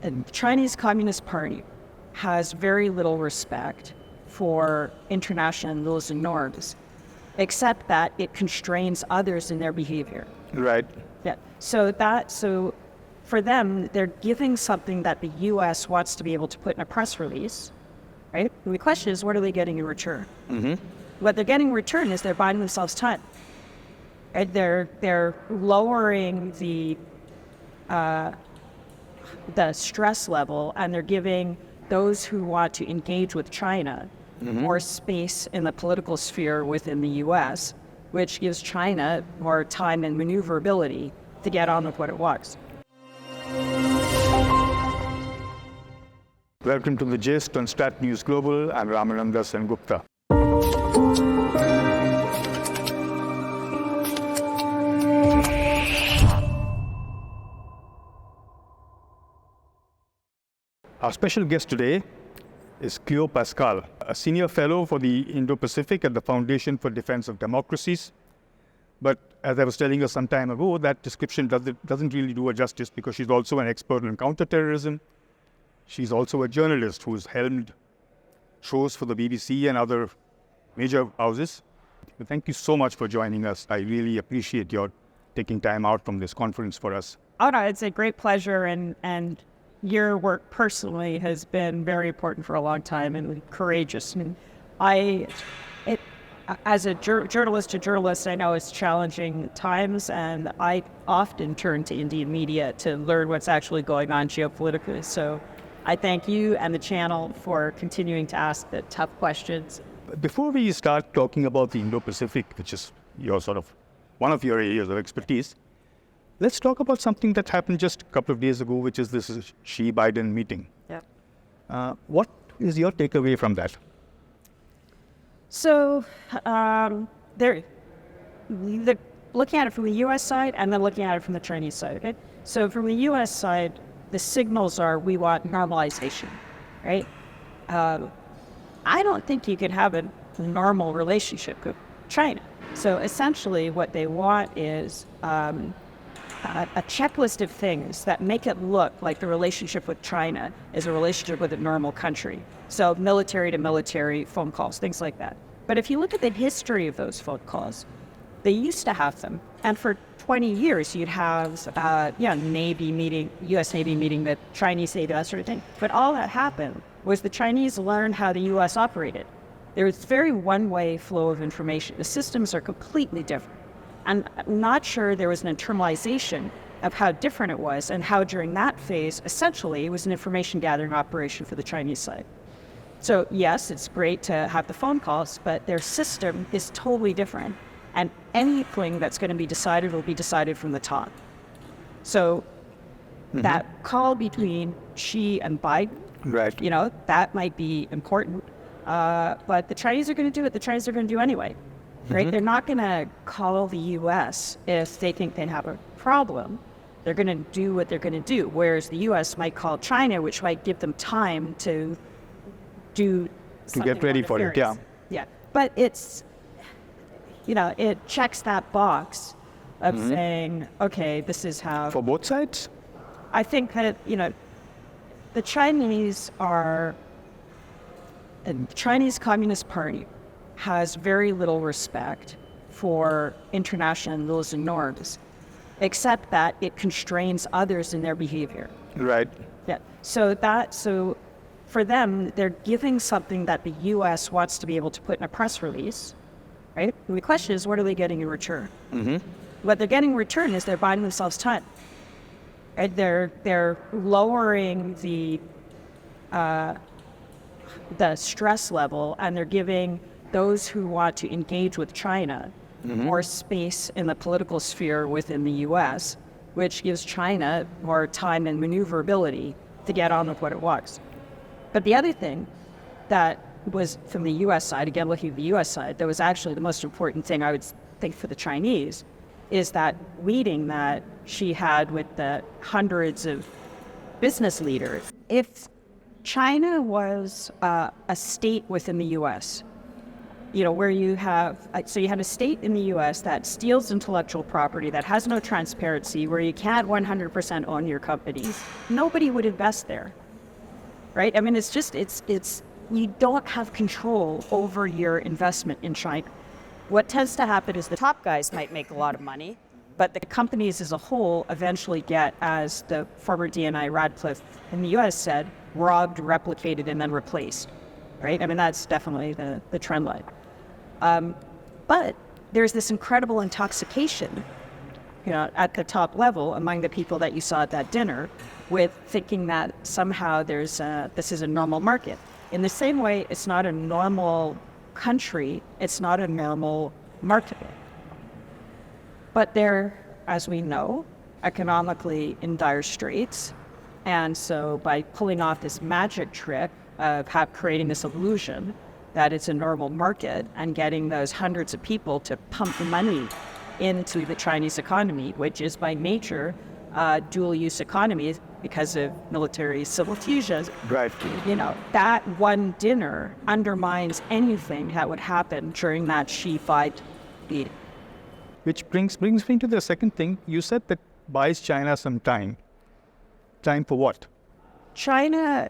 the Chinese Communist Party has very little respect for international rules and norms, except that it constrains others in their behavior. Right. Yeah. So for them, they're giving something that the U.S. wants to be able to put in a press release, right? And the question is, what are they getting in return? Mm-hmm. What they're getting in return is they're buying themselves time. Right? They're lowering the stress level, and they're giving those who want to engage with China more space in the political sphere within the U.S., which gives China more time and maneuverability to get on with what it wants. Welcome to the Gist on StratNewsGlobal. I'm Ramananda Sengupta. Our special guest today is Cleo Paskal, a senior fellow for the Indo-Pacific at the Foundation for Defense of Democracies. But as I was telling you some time ago, that description doesn't really do her justice, because she's also an expert on counterterrorism. She's also a journalist who's helmed shows for the BBC and other major houses. But thank you so much for joining us. I really appreciate your taking time out from this conference for us. Oh no, it's a great pleasure, and your work personally has been very important for a long time and courageous. And as a journalist to journalist, I know it's challenging times, and I often turn to Indian media to learn what's actually going on geopolitically. So I thank you and the channel for continuing to ask the tough questions. Before we start talking about the Indo-Pacific, which is your one of your areas of expertise, let's talk about something that happened just a couple of days ago, which is this Xi-Biden meeting. Yeah. What is your takeaway from that? So they're looking at it from the U.S. side and then looking at it from the Chinese side. Okay? So from the U.S. side, the signals are we want normalization, right? I don't think you could have a normal relationship with China. So essentially what they want is a checklist of things that make it look like the relationship with China is a relationship with a normal country. So military to military phone calls, things like that. But if you look at the history of those phone calls, they used to have them. And for 20 years, you'd have Navy meeting, U.S. Navy meeting the Chinese Navy, that sort of thing. But all that happened was the Chinese learned how the U.S. operated. There was very one-way flow of information. The systems are completely different. And I'm not sure there was an internalization of how different it was, and how during that phase, essentially, it was an information gathering operation for the Chinese side. So yes, it's great to have the phone calls, but their system is totally different. And anything that's going to be decided will be decided from the top. So that call between Xi and Biden, right, that might be important. But the Chinese are going to do what the Chinese are going to do anyway. Right? They're not going to call the U.S. if they think they have a problem. They're going to do what they're going to do, whereas the U.S. might call China, which might give them time to do something get ready for it. Yeah. But it's, it checks that box of saying, okay, this is how. For both sides? I think that, the Chinese Communist Party has very little respect for international rules and norms, except that it constrains others in their behavior. Right. Yeah. So for them, they're giving something that the U.S. wants to be able to put in a press release, right? And the question is, what are they getting in return? What they're getting in return is they're buying themselves time. Right? They're lowering the stress level, and they're giving those who want to engage with China more space in the political sphere within the U.S., which gives China more time and maneuverability to get on with what it wants. But the other thing that was from the U.S. side, again looking at the U.S. side, that was actually the most important thing I would think for the Chinese, is that meeting that she had with the hundreds of business leaders. If China was a state within the U.S., where you have, so you had a state in the U.S. that steals intellectual property, that has no transparency, where you can't 100% own your companies. Nobody would invest there, right? I mean, it's you don't have control over your investment in China. What tends to happen is the top guys might make a lot of money, but the companies as a whole eventually get, as the former DNI Radcliffe in the U.S. said, robbed, replicated, and then replaced, right? I mean, that's definitely the trend line. But there's this incredible intoxication, at the top level among the people that you saw at that dinner, with thinking that somehow this is a normal market. In the same way, it's not a normal country, it's not a normal market. But they're, as we know, economically in dire straits. And so by pulling off this magic trick of creating this illusion that it's a normal market and getting those hundreds of people to pump money into the Chinese economy, which is by nature dual-use economy because of military civil fusions. Right. That one dinner undermines anything that would happen during that Xi-5 meeting. Which brings me to the second thing. You said that buys China some time. Time for what? China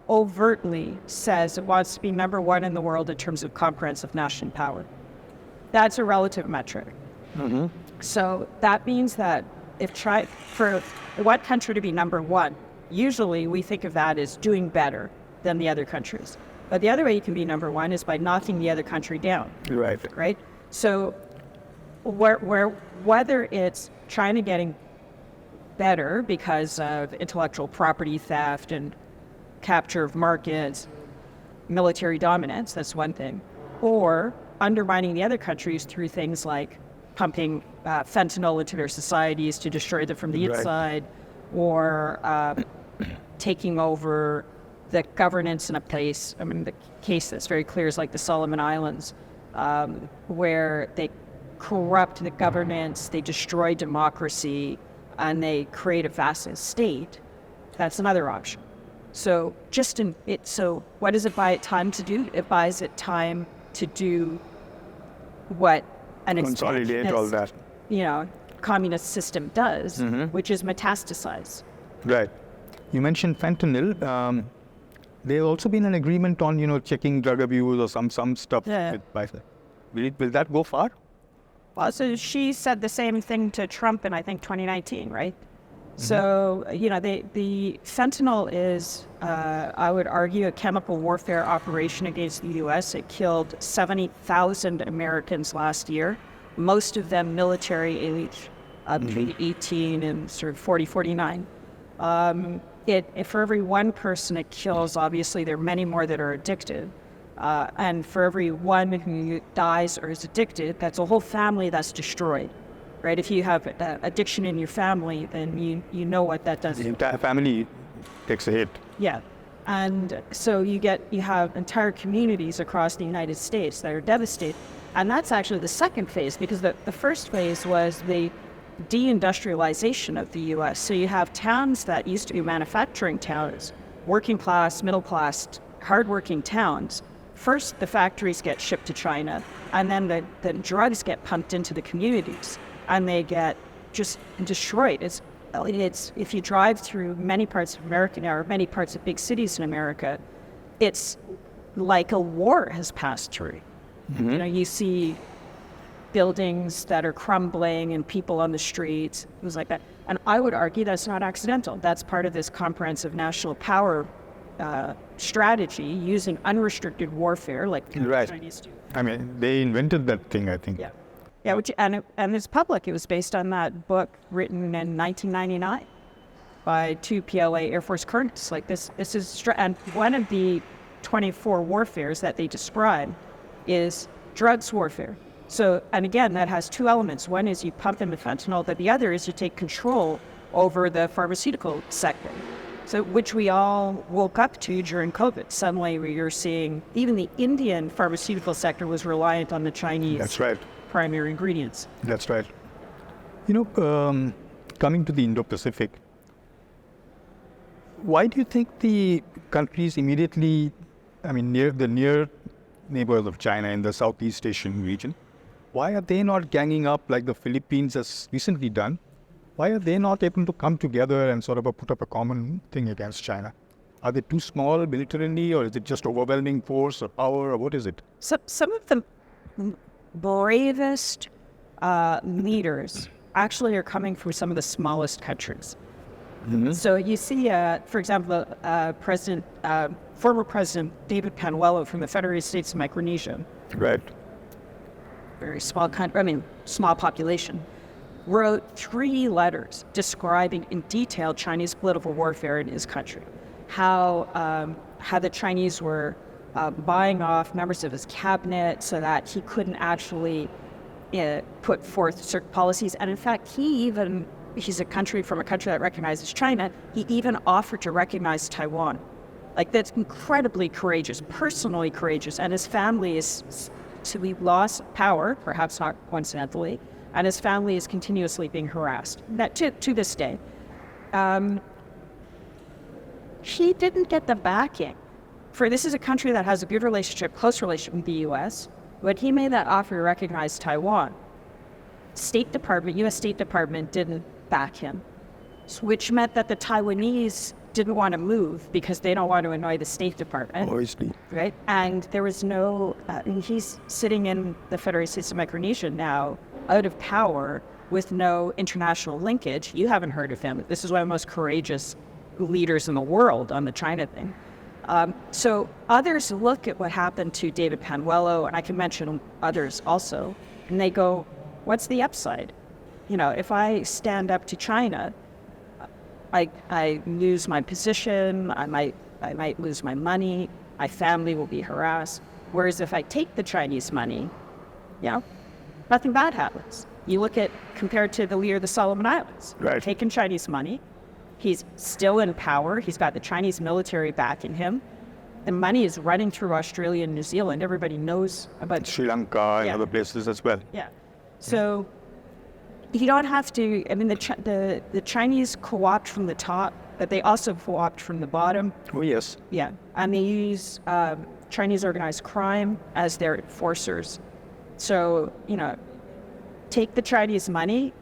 overtly says it wants to be number one in the world in terms of comprehensive national power. That's a relative metric. Mm-hmm. So that means that for one country to be number one, usually we think of that as doing better than the other countries. But the other way you can be number one is by knocking the other country down. Right. Right? So whether it's China getting better because of intellectual property theft and capture of markets, military dominance, that's one thing, or undermining the other countries through things like pumping fentanyl into their societies to destroy them from the inside, or taking over the governance in a place. I mean, the case that's very clear is like the Solomon Islands, where they corrupt the governance, they destroy democracy, and they create a vassal state. That's another option. So so what does it buy it time to do? It buys it time to do what an consolidate all that. Communist system does, Mm-hmm. which is metastasize. Right. You mentioned fentanyl. There's also been an agreement on, checking drug abuse or some stuff. Yeah. Will that go far? Well, so she said the same thing to Trump in, I think, 2019, right? Mm-hmm. So, the fentanyl is, I would argue, a chemical warfare operation against the U.S. It killed 70,000 Americans last year, most of them military age, between 18 and sort of 40, 49. For every one person it kills, obviously there are many more that are addicted. And for every one who dies or is addicted, that's a whole family that's destroyed, right? If you have addiction in your family, then you know what that does. The entire family takes a hit. Yeah. And so you have entire communities across the United States that are devastated. And that's actually the second phase, because the first phase was the deindustrialization of the U.S. So you have towns that used to be manufacturing towns, working class, middle class, hardworking towns. First, the factories get shipped to China, and then the drugs get pumped into the communities, and they get just destroyed. It's if you drive through many parts of America now, or many parts of big cities in America, it's like a war has passed through. Mm-hmm. You see buildings that are crumbling and people on the streets, things like that. And I would argue that's not accidental. That's part of this comprehensive national power strategy, using unrestricted warfare like the Chinese do. I mean, they invented that thing, I think. Yeah. And it's public. It was based on that book written in 1999 by two PLA Air Force colonels. Like this is and one of the 24 warfares that they describe is drugs warfare. So, and again, that has two elements. One is you pump in the fentanyl, but the other is you take control over the pharmaceutical sector. So, which we all woke up to during COVID. Suddenly, where you're seeing even the Indian pharmaceutical sector was reliant on the Chinese. That's right. Primary ingredients. That's right. Coming to the Indo-Pacific, why do you think the countries immediately, near neighbors of China in the Southeast Asian region. Why are they not ganging up like the Philippines has recently done? Why are they not able to come together and sort of put up a common thing against China? Are they too small militarily, or is it just overwhelming force or power, or what is it? So, some of the bravest leaders actually are coming from some of the smallest countries. Mm-hmm. So you see, for example, former President David Panuelo from the Federated States of Micronesia, Right. very small country, small population, wrote 3 letters describing in detail Chinese political warfare in his country. How the Chinese were buying off members of his cabinet so that he couldn't actually put forth certain policies. And in fact, he's from a country that recognizes China, he even offered to recognize Taiwan. Like, that's incredibly courageous, personally courageous. And his family he lost power, perhaps not coincidentally, and his family is continuously being harassed. That to this day. He didn't get the backing. This is a country that has a good relationship, close relationship with the U.S. When he made that offer to recognize Taiwan, U.S. State Department didn't back him, which meant that the Taiwanese didn't want to move because they don't want to annoy the State Department. Obviously. Right? And there was no, and he's sitting in the Federated States of Micronesia now, out of power, with no international linkage. You haven't heard of him. This is one of the most courageous leaders in the world on the China thing. So others look at what happened to David Panuelo, and I can mention others also, and they go, what's the upside? If I stand up to China, I lose my position, I might lose my money, my family will be harassed. Whereas if I take the Chinese money, nothing bad happens. You compared to the leader of the Solomon Islands, right, taking Chinese money, he's still in power, he's got the Chinese military backing him, the money is running through Australia and New Zealand, everybody knows about Sri Lanka and other places as well. Yeah. So you don't have to, the Chinese co-opt from the top, but they also co-opt from the bottom. Oh, yes. Yeah. And they use Chinese organized crime as their enforcers. So, take the Chinese money,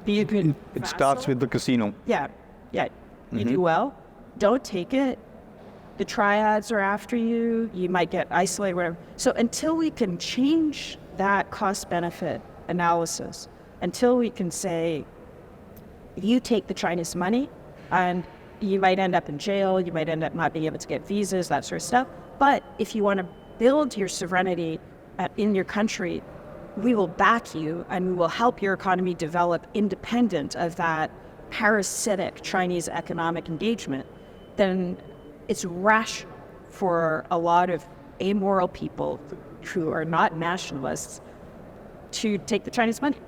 be a good It starts with the casino. Yeah. You do well. Don't take it. The triads are after you. You might get isolated, whatever. So until we can change that cost-benefit analysis, until we can say, you take the Chinese money, and you might end up in jail, you might end up not being able to get visas, that sort of stuff. But if you want to build your sovereignty in your country, we will back you and we will help your economy develop independent of that parasitic Chinese economic engagement, then it's rash for a lot of amoral people who are not nationalists to take the Chinese money.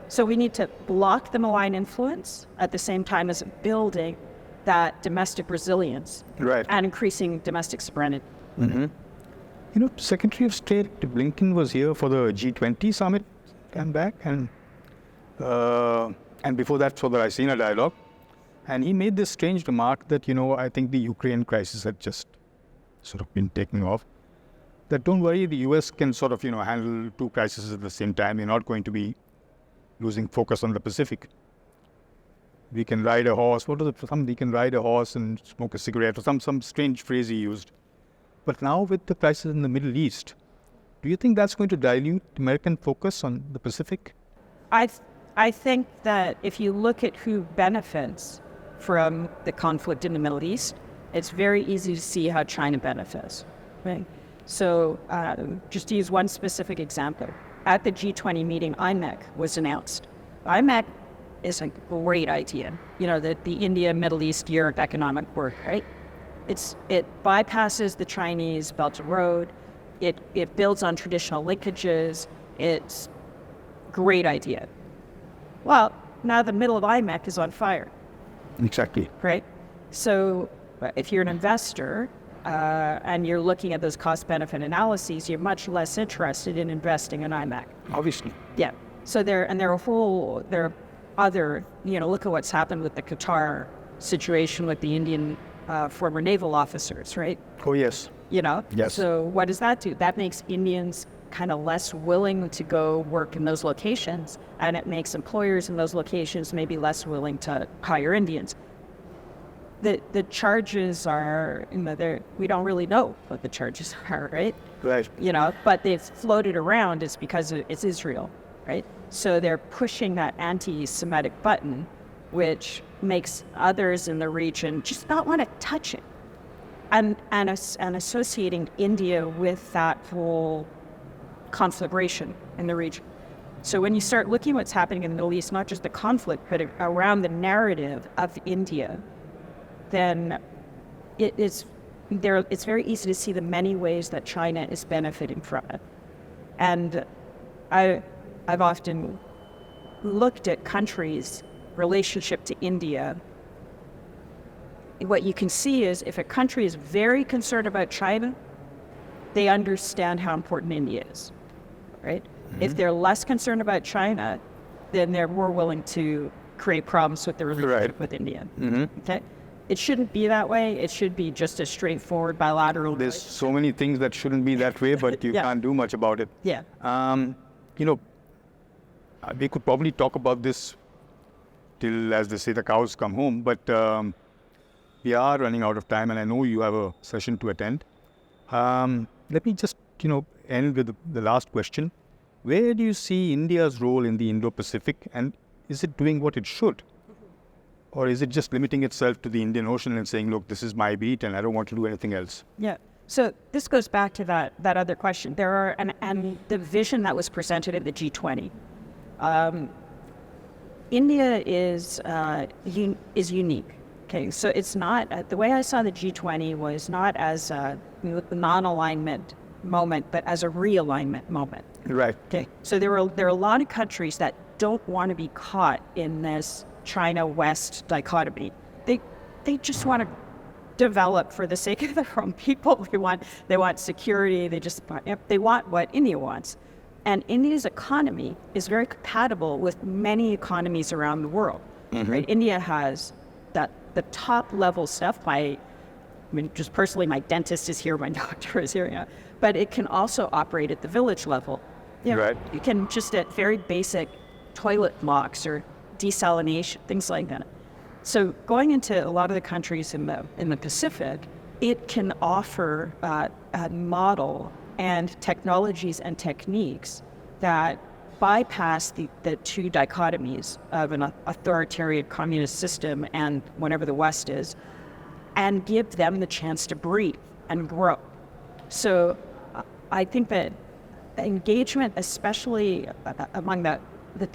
So we need to block the malign influence at the same time as building that domestic resilience, right, and increasing domestic sovereignty. Mm-hmm. Secretary of State Blinken was here for the G20 summit, came back, and before that for the Raisina dialogue. And he made this strange remark that, I think the Ukraine crisis had just sort of been taking off. That don't worry, the US can sort of, handle 2 crises at the same time. You're not going to be losing focus on the Pacific. We can ride a horse. We can ride a horse and smoke a cigarette, or some strange phrase he used. But now with the crisis in the Middle East, do you think that's going to dilute American focus on the Pacific? I think that if you look at who benefits from the conflict in the Middle East, it's very easy to see how China benefits. Right? So just to use one specific example, at the G20 meeting, IMEC was announced. IMEC is a great idea, the India, Middle East, Europe economic work, right? It bypasses the Chinese Belt and Road. It builds on traditional linkages. It's a great idea. Well, now the middle of IMEC is on fire. Exactly. Right? So if you're an investor and you're looking at those cost-benefit analyses, you're much less interested in investing in IMEC. Obviously. Yeah. So there are other, look at what's happened with the Qatar situation with the Indian former naval officers, right? Oh, yes. Yes. So what does that do? That makes Indians kind of less willing to go work in those locations, and it makes employers in those locations maybe less willing to hire Indians. The charges are, we don't really know what the charges are, right? Right. But they've floated around. It's because it's Israel, right? So they're pushing that anti-Semitic button, which makes others in the region just not want to touch it, and associating India with that whole conflagration in the region. So when you start looking at what's happening in the Middle East, not just the conflict, but around the narrative of India, then it's very easy to see the many ways that China is benefiting from it. And I've often looked at countries' relationship to India. What you can see is if a country is very concerned about China, they understand how important India is, right? Mm-hmm. If they're less concerned about China, then they're more willing to create problems with their relationship with India. Mm-hmm. Okay? It shouldn't be that way. It should be just a straightforward bilateral. There's so many things that shouldn't be that way, but you can't do much about it. Yeah. We could probably talk about this till, as they say, the cows come home, but we are running out of time, and I know you have a session to attend. Let me just, end with the last question. Where do you see India's role in the Indo-Pacific, and is it doing what it should? Or is it just limiting itself to the Indian Ocean and saying, look, this is my beat and I don't want to do anything else? Yeah. So this goes back to that other question. There are, and the vision that was presented at the G20. India is unique. Okay, so it's not, the way I saw the G20 was not as a non-alignment moment, but as a realignment moment. Right. Okay, so there are a lot of countries that don't want to be caught in this China-West dichotomy. They just want to develop for the sake of their own people. They want security. They want what India wants. And India's economy is very compatible with many economies around the world. Mm-hmm. Right? India has the top level stuff. Just personally, my dentist is here, my doctor is here, yeah. But it can also operate at the village level. Right. You can just at very basic toilet locks or desalination, things like that. So going into a lot of the countries in the Pacific, it can offer a model and technologies and techniques that bypass the two dichotomies of an authoritarian communist system and whatever the West is, and give them the chance to breathe and grow. So I think that engagement, especially among the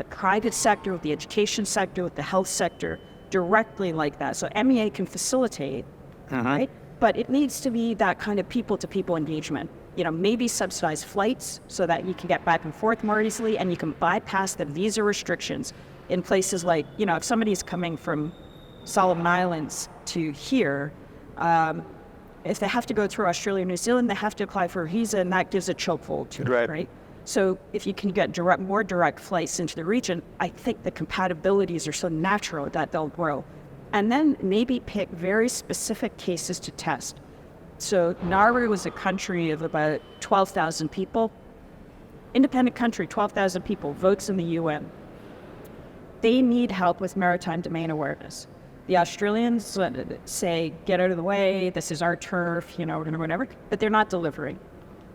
private sector, with the education sector, with the health sector, directly like that. So MEA can facilitate, right? But it needs to be that kind of people-to-people engagement. Maybe subsidize flights so that you can get back and forth more easily, and you can bypass the visa restrictions in places like, if somebody's coming from Solomon Islands to here, if they have to go through Australia and New Zealand, they have to apply for a visa, and that gives a chokehold to it, right? So if you can get more direct flights into the region, I think the compatibilities are so natural that they'll grow. And then maybe pick very specific cases to test. So Nauru was a country of about 12,000 people. Independent country, 12,000 people, votes in the UN. They need help with maritime domain awareness. The Australians say, get out of the way, this is our turf, whatever, but they're not delivering.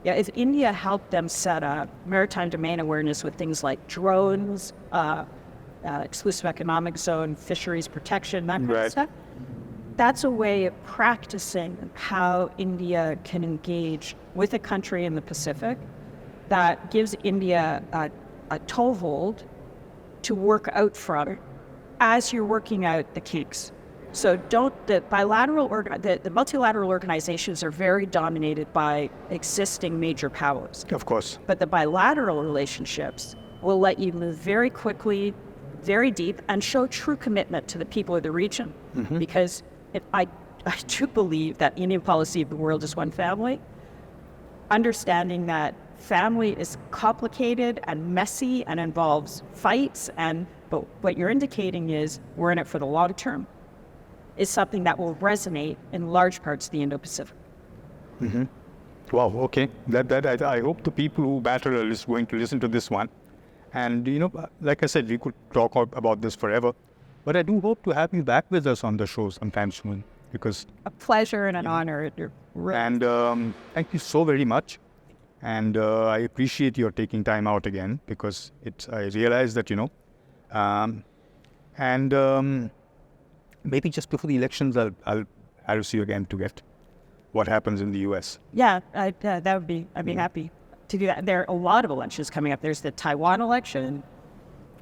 Yeah, if India helped them set up maritime domain awareness with things like drones, exclusive economic zone, fisheries protection, that kind of stuff, that's a way of practicing how India can engage with a country in the Pacific that gives India a toehold to work out from as you're working out the kinks. So the multilateral organizations are very dominated by existing major powers. Of course. But the bilateral relationships will let you move very quickly, very deep, and show true commitment to the people of the region. Mm-hmm. Because I do believe that Indian policy of the world is one family. Understanding that family is complicated and messy and involves fights, but what you're indicating is we're in it for the long term, is something that will resonate in large parts of the Indo-Pacific. Mm-hmm. Wow, okay. I hope the people who matter are going to listen to this one. And, like I said, we could talk about this forever. But I do hope to have you back with us on the show sometime soon. Because A pleasure and an honor. And thank you so very much. And I appreciate your taking time out again, because I realize that, maybe just before the elections, I'll harass you again to get what happens in the U.S. Yeah, I'd be happy to do that. There are a lot of elections coming up. There's the Taiwan election.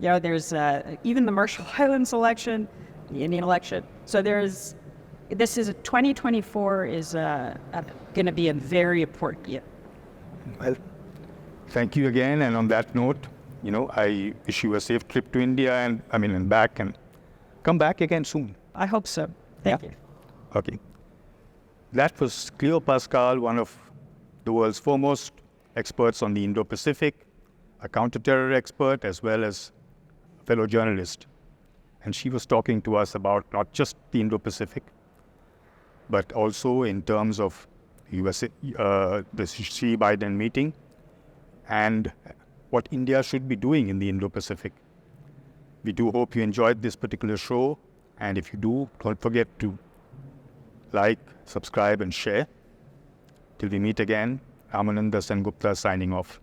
There's even the Marshall Islands election, the Indian election. So 2024 is going to be a very important year. Well, thank you again. And on that note, I wish you a safe trip to India and back, and come back again soon. I hope so. Thank you. Okay. That was Cleo Paskal, one of the world's foremost experts on the Indo-Pacific, a counter-terror expert, as well as a fellow journalist. And she was talking to us about not just the Indo-Pacific, but also in terms of the Xi-Biden meeting and what India should be doing in the Indo-Pacific. We do hope you enjoyed this particular show, and if you do, don't forget to like, subscribe, and share. Till we meet again, Ramananda Sengupta signing off.